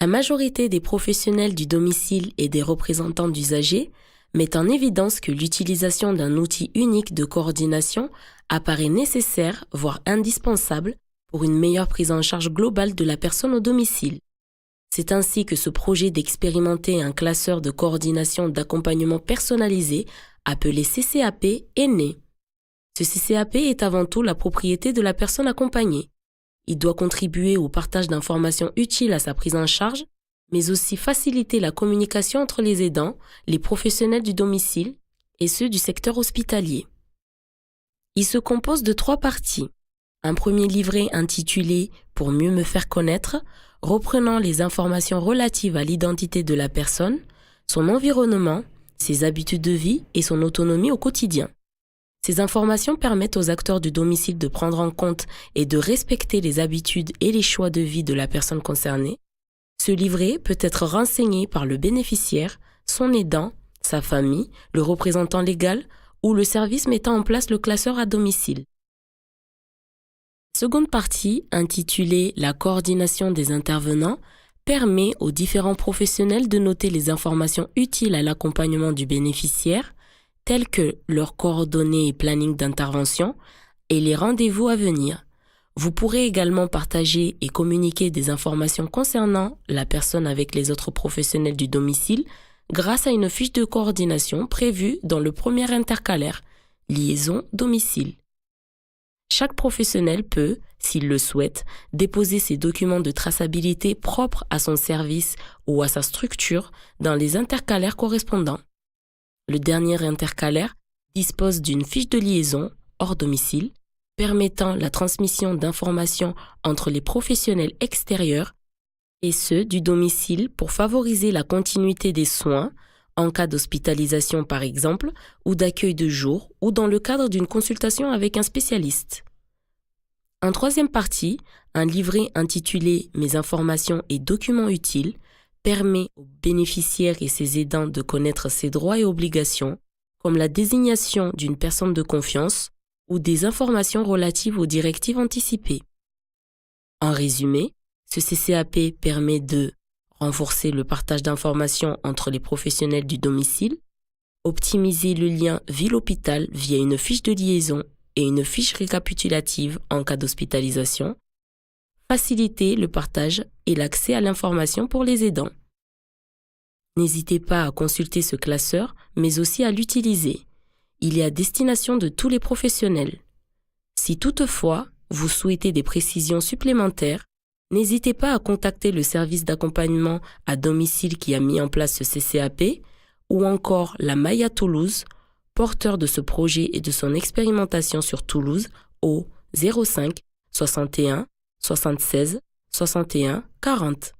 La majorité des professionnels du domicile et des représentants d'usagers mettent en évidence que l'utilisation d'un outil unique de coordination apparaît nécessaire, voire indispensable, pour une meilleure prise en charge globale de la personne au domicile. C'est ainsi que ce projet d'expérimenter un classeur de coordination d'accompagnement personnalisé, appelé CCAP, est né. Ce CCAP est avant tout la propriété de la personne accompagnée. Il doit contribuer au partage d'informations utiles à sa prise en charge, mais aussi faciliter la communication entre les aidants, les professionnels du domicile et ceux du secteur hospitalier. Il se compose de 3 parties. Un premier livret intitulé « Pour mieux me faire connaître », reprenant les informations relatives à l'identité de la personne, son environnement, ses habitudes de vie et son autonomie au quotidien. Ces informations permettent aux acteurs du domicile de prendre en compte et de respecter les habitudes et les choix de vie de la personne concernée. Ce livret peut être renseigné par le bénéficiaire, son aidant, sa famille, le représentant légal ou le service mettant en place le classeur à domicile. Seconde partie, intitulée « La coordination des intervenants », permet aux différents professionnels de noter les informations utiles à l'accompagnement du bénéficiaire, telles que leurs coordonnées et planning d'intervention et les rendez-vous à venir. Vous pourrez également partager et communiquer des informations concernant la personne avec les autres professionnels du domicile grâce à une fiche de coordination prévue dans le premier intercalaire, liaison domicile. Chaque professionnel peut, s'il le souhaite, déposer ses documents de traçabilité propres à son service ou à sa structure dans les intercalaires correspondants. Le dernier intercalaire dispose d'une fiche de liaison hors domicile permettant la transmission d'informations entre les professionnels extérieurs et ceux du domicile pour favoriser la continuité des soins en cas d'hospitalisation par exemple, ou d'accueil de jour, ou dans le cadre d'une consultation avec un spécialiste. En troisième partie, un livret intitulé « Mes informations et documents utiles » permet aux bénéficiaires et ses aidants de connaître ses droits et obligations, comme la désignation d'une personne de confiance ou des informations relatives aux directives anticipées. En résumé, ce CCAP permet de renforcer le partage d'informations entre les professionnels du domicile, optimiser le lien ville-hôpital via une fiche de liaison et une fiche récapitulative en cas d'hospitalisation, faciliter le partage et l'accès à l'information pour les aidants. N'hésitez pas à consulter ce classeur, mais aussi à l'utiliser. Il est à destination de tous les professionnels. Si toutefois, vous souhaitez des précisions supplémentaires, n'hésitez pas à contacter le service d'accompagnement à domicile qui a mis en place ce CCAP ou encore la Maya Toulouse, porteur de ce projet et de son expérimentation sur Toulouse au 05 61 76 61 40.